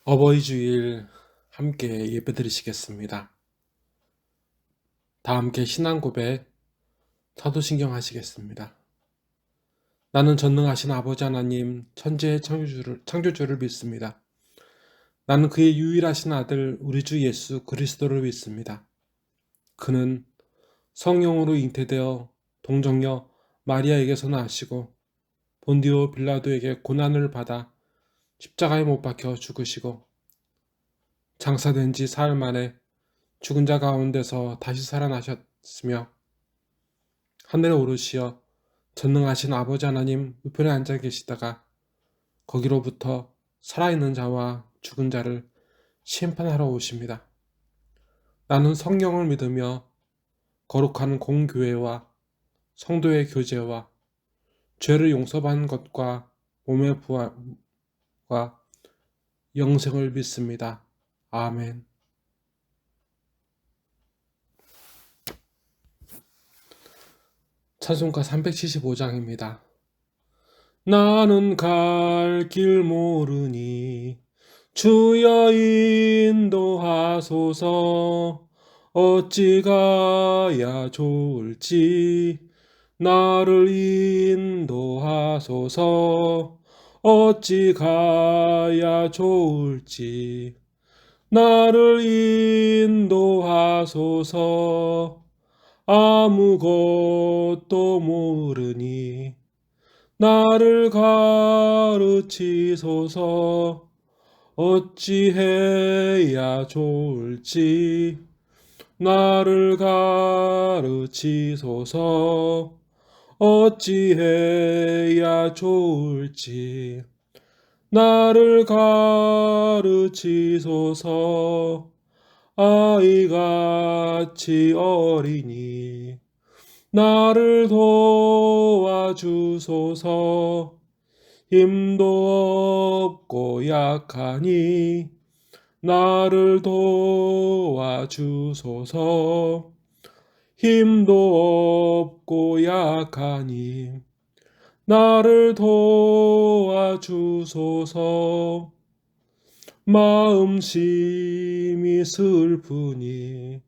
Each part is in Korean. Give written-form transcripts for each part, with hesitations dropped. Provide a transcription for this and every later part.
어버이 주일 함께 예배드리시겠습니다. 다 함께 신앙 고백 사도신경 하시겠습니다. 나는 전능하신 아버지 하나님 천지의 창조주를 믿습니다. 나는 그의 유일하신 아들 우리 주 예수 그리스도를 믿습니다. 그는 성령으로 잉태되어 동정녀 마리아에게서 나시고 본디오 빌라도에게 고난을 받아 십자가에 못 박혀 죽으시고 장사된 지 사흘 만에 죽은 자 가운데서 다시 살아나셨으며 하늘에 오르시어 전능하신 아버지 하나님 우편에 앉아 계시다가 거기로부터 살아있는 자와 죽은 자를 심판하러 오십니다. 나는 성령을 믿으며 거룩한 공교회와 성도의 교제와 죄를 용서받는 것과 몸의 부활과 영생을 믿습니다. 아멘. 찬송가 375장입니다. 나는 갈 길 모르니 주여 인도하소서. 어찌 가야 좋을지 나를 인도하소서. 어찌 가야 좋을지 나를 인도하소서. 아무것도 모르니 나를 가르치소서. 어찌해야 좋을지 나를 가르치소서. 어찌해야 좋을지 나를 가르치소서. 아이같이 어리니 나를 도와주소서. 힘도 없고 약하니 나를 도와주소서. 힘도 없고 약하니 나를 도와주소서. 마음심이 슬프니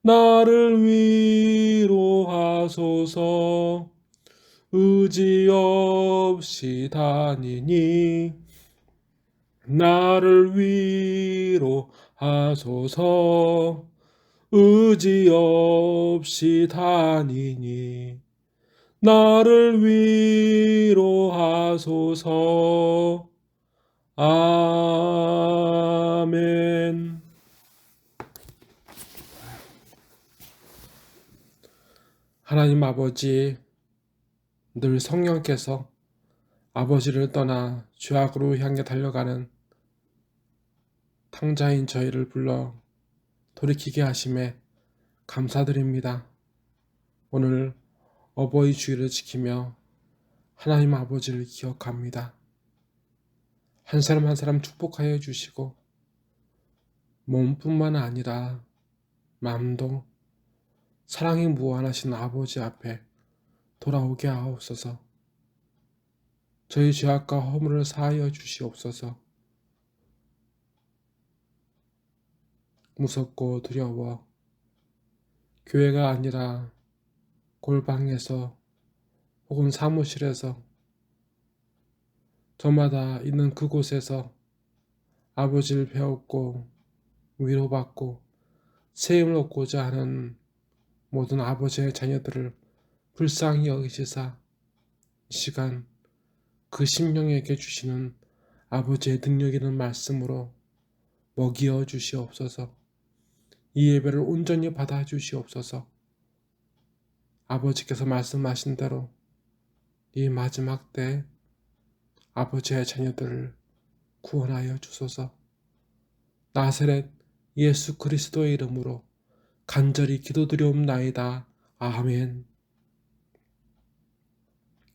나를 위로하소서. 의지 없이 다니니 나를 위로하소서. 의지 없이 다니니 나를 위로하소서. 아멘. 하나님 아버지, 늘 성령께서 아버지를 떠나 죄악으로 향해 달려가는 탕자인 저희를 불러 돌이키게 하심에 감사드립니다. 오늘 어버이 주일을 지키며 하나님 아버지를 기억합니다. 한 사람 한 사람 축복하여 주시고 몸뿐만 아니라 마음도 사랑이 무한하신 아버지 앞에 돌아오게 하옵소서. 저희 죄악과 허물을 사하여 주시옵소서. 무섭고 두려워 교회가 아니라 골방에서 혹은 사무실에서 저마다 있는 그곳에서 아버지를 배웠고 위로받고 세임을 얻고자 하는 모든 아버지의 자녀들을 불쌍히 여기시사 이 시간 그 심령에게 주시는 아버지의 능력 있는 말씀으로 먹이어 주시옵소서. 이 예배를 온전히 받아 주시옵소서. 아버지께서 말씀하신 대로 이 마지막 때 아버지의 자녀들을 구원하여 주소서. 나사렛 예수 그리스도의 이름으로 간절히 기도드리옵나이다. 아멘.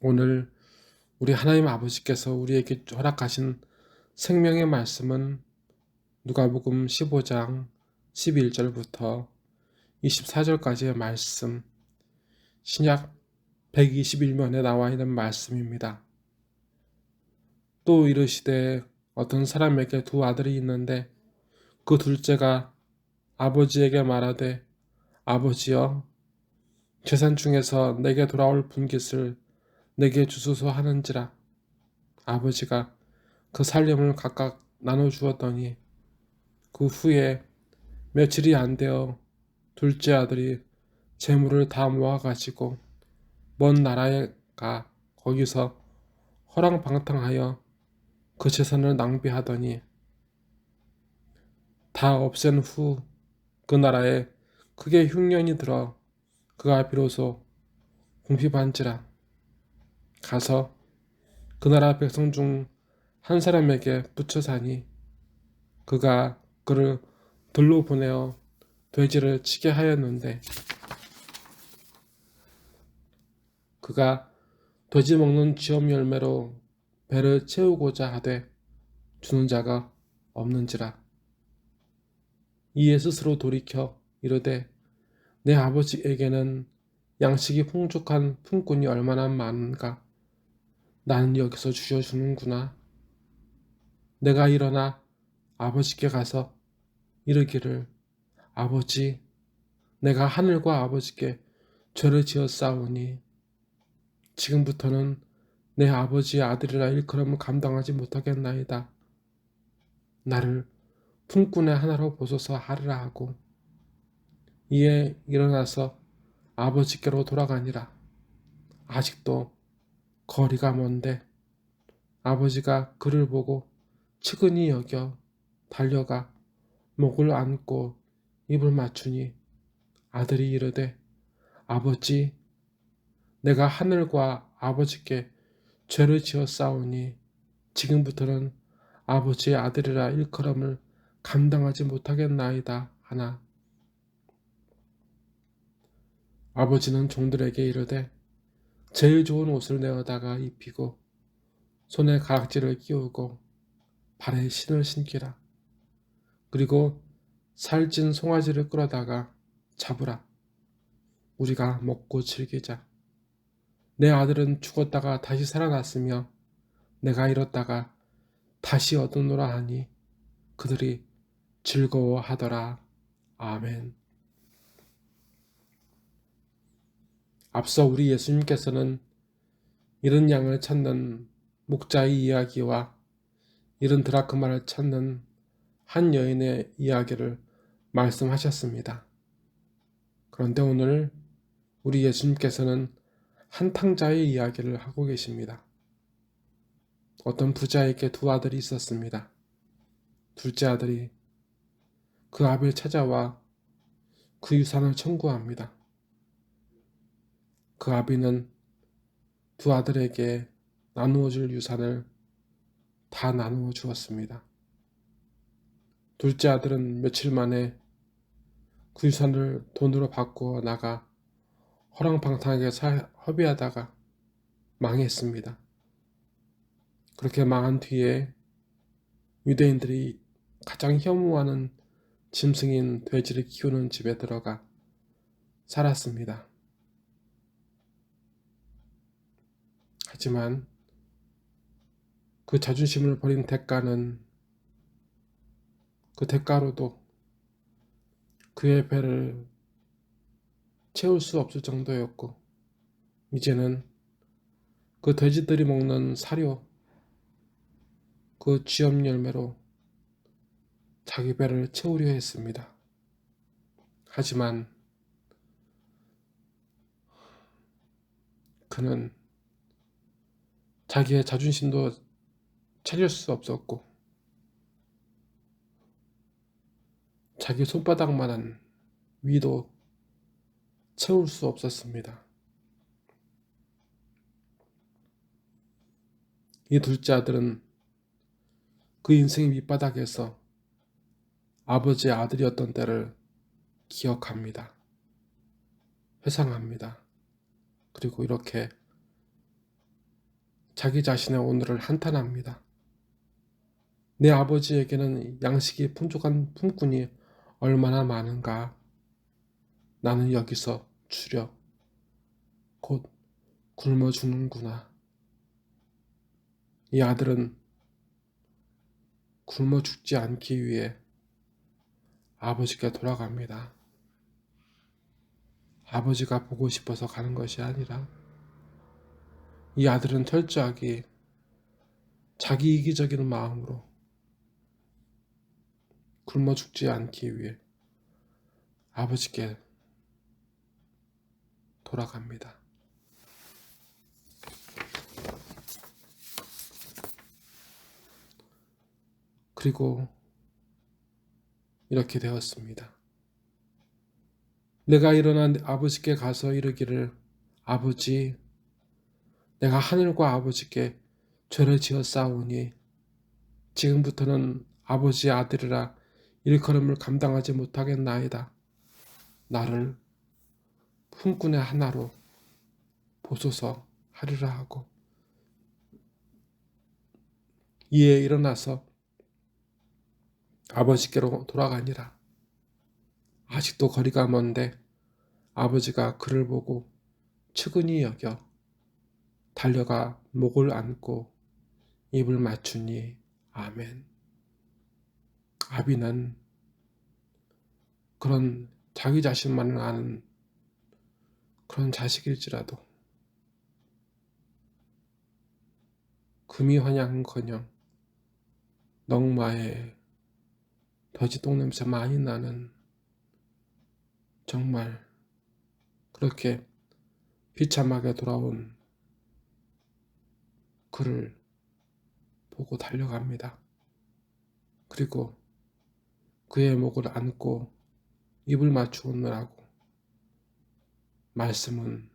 오늘 우리 하나님 아버지께서 우리에게 허락하신 생명의 말씀은 누가복음 15장 11절부터 24절까지의 말씀, 신약 121면에 나와 있는 말씀입니다. 또 이르시되 어떤 사람에게 두 아들이 있는데 그 둘째가 아버지에게 말하되 아버지여 재산 중에서 내게 돌아올 분깃을 내게 주소서 하는지라. 아버지가 그 살림을 각각 나눠 주었더니 그 후에 며칠이 안 되어 둘째 아들이 재물을 다 모아가지고 먼 나라에 가 거기서 허랑방탕하여 그 재산을 낭비하더니 다 없앤 후 그 나라에 크게 흉년이 들어 그가 비로소 궁핍한지라. 가서 그 나라 백성 중 한 사람에게 붙여 사니 그가 그를 들로 보내어 돼지를 치게 하였는데 그가 돼지 먹는 쥐업 열매로 배를 채우고자 하되 주는 자가 없는지라. 이에 스스로 돌이켜 이르되 내 아버지에게는 양식이 풍족한 품꾼이 얼마나 많은가. 나는 여기서 주셔주는구나. 내가 일어나 아버지께 가서 이르기를 아버지, 내가 하늘과 아버지께 죄를 지었사오니 지금부터는 내 아버지의 아들이라 일컬음을 감당하지 못하겠나이다. 나를 품꾼의 하나로 보소서 하리라 하고 이에 일어나서 아버지께로 돌아가니라. 아직도 거리가 먼데 아버지가 그를 보고 측은히 여겨 달려가 목을 안고 입을 맞추니 아들이 이르되 아버지, 내가 하늘과 아버지께 죄를 지었사오니 지금부터는 아버지의 아들이라 일컬음을 감당하지 못하겠나이다 하나. 아버지는 종들에게 이르되 제일 좋은 옷을 내어다가 입히고 손에 가락지를 끼우고 발에 신을 신기라. 그리고 살찐 송아지를 끌어다가 잡으라. 우리가 먹고 즐기자. 내 아들은 죽었다가 다시 살아났으며 내가 잃었다가 다시 얻었노라 하니 그들이 즐거워하더라. 아멘. 앞서 우리 예수님께서는 잃은 양을 찾는 목자의 이야기와 잃은 드라크마를 찾는 한 여인의 이야기를 말씀하셨습니다. 그런데 오늘 우리 예수님께서는 한 탕자의 이야기를 하고 계십니다. 어떤 부자에게 두 아들이 있었습니다. 둘째 아들이 그 아비를 찾아와 그 유산을 청구합니다. 그 아비는 두 아들에게 나누어 줄 유산을 다 나누어 주었습니다. 둘째 아들은 며칠 만에 그 유산을 돈으로 바꾸어 나가 허랑방탕하게 허비하다가 망했습니다. 그렇게 망한 뒤에 유대인들이 가장 혐오하는 짐승인 돼지를 키우는 집에 들어가 살았습니다. 하지만 그 자존심을 버린 대가는 그 대가로도 그의 배를 채울 수 없을 정도였고 이제는 그 돼지들이 먹는 사료, 그 쥐업 열매로 자기 배를 채우려 했습니다. 하지만 그는 자기의 자존심도 차릴 수 없었고 자기 손바닥만한 위도 채울 수 없었습니다. 이 둘째 아들은 그 인생의 밑바닥에서 아버지의 아들이었던 때를 기억합니다. 회상합니다. 그리고 이렇게 자기 자신의 오늘을 한탄합니다. 내 아버지에게는 양식이 풍족한 품꾼이 얼마나 많은가. 나는 여기서 추려 곧 굶어 죽는구나. 이 아들은 굶어 죽지 않기 위해 아버지께 돌아갑니다. 아버지가 보고 싶어서 가는 것이 아니라 이 아들은 철저하게 자기 이기적인 마음으로 굶어 죽지 않기 위해 아버지께 돌아갑니다. 그리고 이렇게 되었습니다. 내가 일어나 아버지께 가서 이르기를 아버지, 내가 하늘과 아버지께 죄를 지었사오니 지금부터는 아버지의 아들이라 일컬음을 감당하지 못하겠나이다. 나를 품꾼의 하나로 보소서 하리라 하고 이에 일어나서 아버지께로 돌아가니라. 아직도 거리가 먼데 아버지가 그를 보고 측은히 여겨 달려가 목을 안고 입을 맞추니 아멘. 아비는 그런 자기 자신만을 아는 그런 자식일지라도 금이 환양은커녕 넝마에 돼지 똥냄새 많이 나는 정말 그렇게 비참하게 돌아온 그를 보고 달려갑니다. 그리고 그의 목을 안고 입을 맞추느라고 말씀은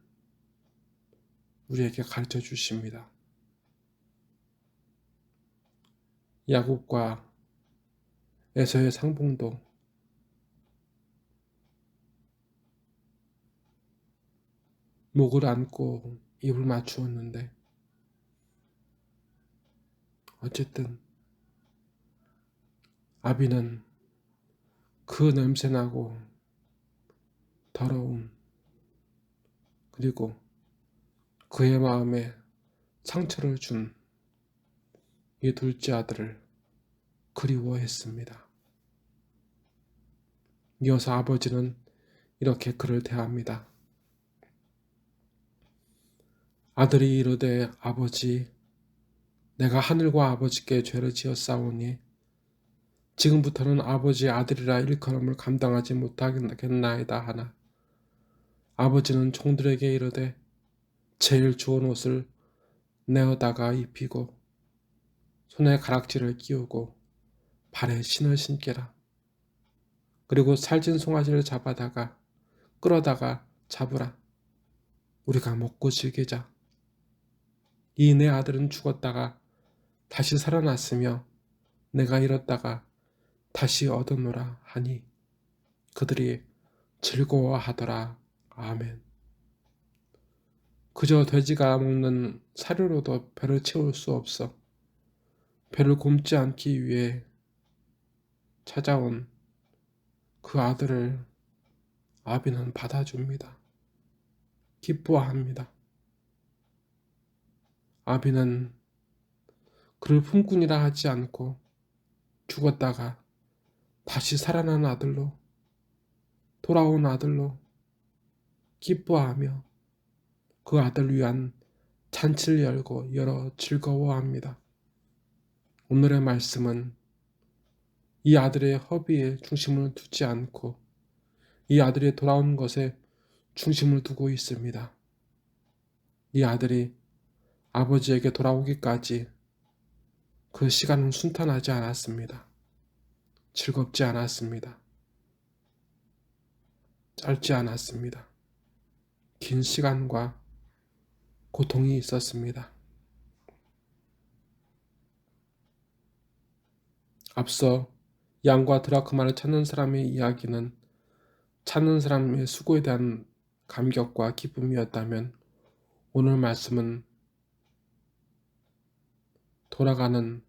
우리에게 가르쳐 주십니다. 야곱과 에서의 상봉도 목을 안고 입을 맞추었는데 어쨌든 아비는 그 냄새나고 더러운 그리고 그의 마음에 상처를 준 이 둘째 아들을 그리워했습니다. 이어서 아버지는 이렇게 그를 대합니다. 아들이 이르되 아버지, 내가 하늘과 아버지께 죄를 지었사오니 지금부터는 아버지의 아들이라 일컬음을 감당하지 못하겠나이다 하나 아버지는 종들에게 이르되 제일 좋은 옷을 내어다가 입히고 손에 가락지를 끼우고 발에 신을 신게라. 그리고 살찐 송아지를 잡아다가 끌어다가 잡으라. 우리가 먹고 즐기자. 이 내 아들은 죽었다가 다시 살아났으며 내가 잃었다가 다시 얻었노라 하니 그들이 즐거워하더라. 아멘. 그저 돼지가 먹는 사료로도 배를 채울 수 없어 배를 곪지 않기 위해 찾아온 그 아들을 아비는 받아줍니다. 기뻐합니다. 아비는 그를 품꾼이라 하지 않고 죽었다가 다시 살아난 아들로 돌아온 아들로 기뻐하며 그 아들을 위한 잔치를 열어 즐거워합니다. 오늘의 말씀은 이 아들의 허비에 중심을 두지 않고 이 아들이 돌아온 것에 중심을 두고 있습니다. 이 아들이 아버지에게 돌아오기까지 그 시간은 순탄하지 않았습니다. 즐겁지 않았습니다. 짧지 않았습니다. 긴 시간과 고통이 있었습니다. 앞서 양과 드라크마를 찾는 사람의 이야기는 찾는 사람의 수고에 대한 감격과 기쁨이었다면 오늘 말씀은 돌아가는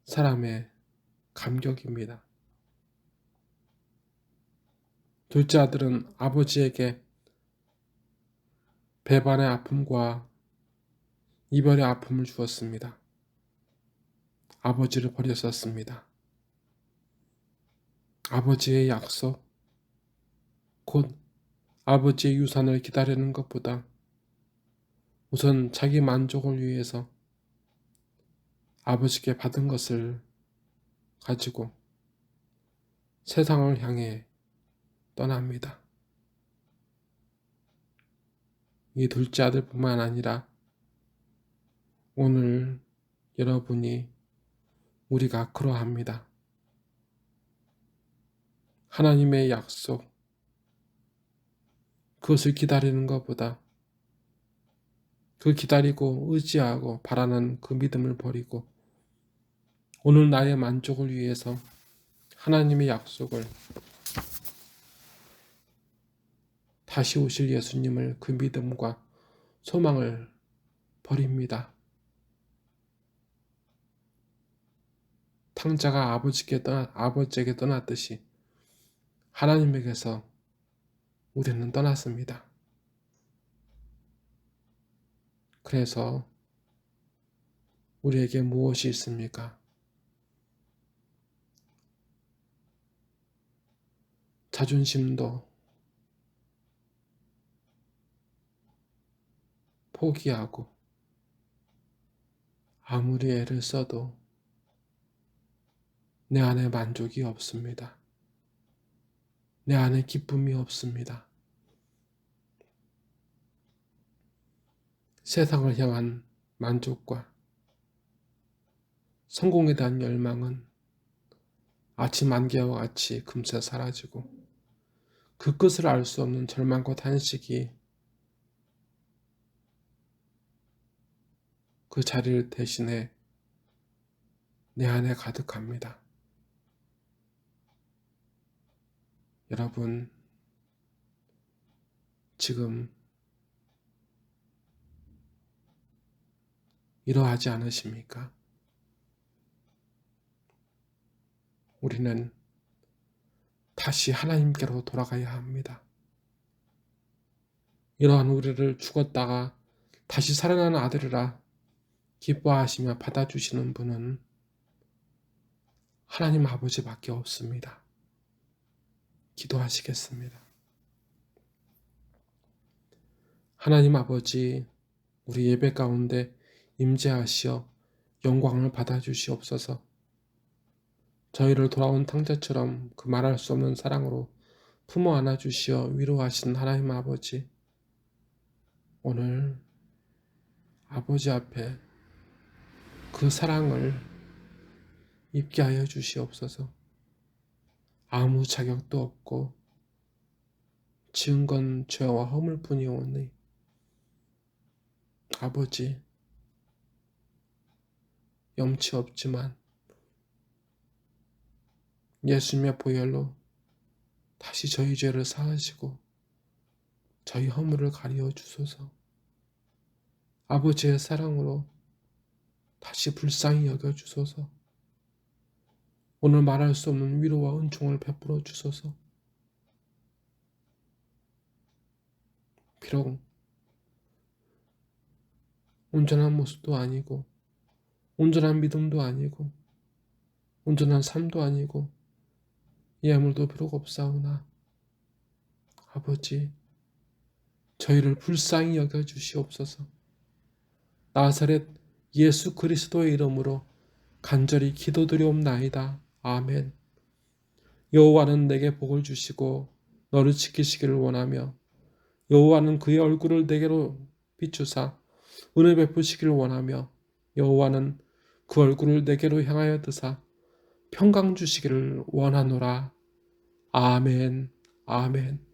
사람의 감격입니다. 둘째 아들은 아버지에게 배반의 아픔과 이별의 아픔을 주었습니다. 아버지를 버렸었습니다. 아버지의 약속, 곧 아버지의 유산을 기다리는 것보다 우선 자기 만족을 위해서 아버지께 받은 것을 가지고 세상을 향해 떠납니다. 이 둘째 아들뿐만 아니라 오늘 여러분이 우리가 그러합니다. 하나님의 약속, 그것을 기다리는 것보다 그 기다리고 의지하고 바라는 그 믿음을 버리고 오늘 나의 만족을 위해서 하나님의 약속을, 다시 오실 예수님을, 그 믿음과 소망을 버립니다. 탕자가 아버지에게 떠났듯이 하나님에게서 우리는 떠났습니다. 그래서 우리에게 무엇이 있습니까? 자존심도 포기하고 아무리 애를 써도 내 안에 만족이 없습니다. 내 안에 기쁨이 없습니다. 세상을 향한 만족과 성공에 대한 열망은 아침 안개와 같이 금세 사라지고 그 끝을 알 수 없는 절망과 탄식이 그 자리를 대신해 내 안에 가득합니다. 여러분, 지금 이러하지 않으십니까? 우리는 다시 하나님께로 돌아가야 합니다. 이러한 우리를 죽었다가 다시 살아난 아들이라 기뻐하시며 받아주시는 분은 하나님 아버지밖에 없습니다. 기도하시겠습니다. 하나님 아버지, 우리 예배 가운데 임재하시어 영광을 받아주시옵소서. 저희를 돌아온 탕자처럼 그 말할 수 없는 사랑으로 품어 안아주시어 위로하신 하나님 아버지, 오늘 아버지 앞에 그 사랑을 입게 하여 주시옵소서. 아무 자격도 없고 지은 건 죄와 허물뿐이오니 아버지, 염치 없지만 예수님의 보혈로 다시 저희 죄를 사하시고 저희 허물을 가리워 주소서. 아버지의 사랑으로 다시 불쌍히 여겨 주소서. 오늘 말할 수 없는 위로와 은총을 베풀어 주소서. 비록 온전한 모습도 아니고 온전한 믿음도 아니고 온전한 삶도 아니고 예물도 비록 없사오나 아버지, 저희를 불쌍히 여겨 주시옵소서. 나사렛 예수 그리스도의 이름으로 간절히 기도드리옵나이다. 아멘. 여호와는 내게 복을 주시고 너를 지키시기를 원하며 여호와는 그의 얼굴을 내게로 비추사 은혜 베푸시기를 원하며 여호와는 그 얼굴을 내게로 향하여 드사 평강 주시기를 원하노라. 아멘. 아멘.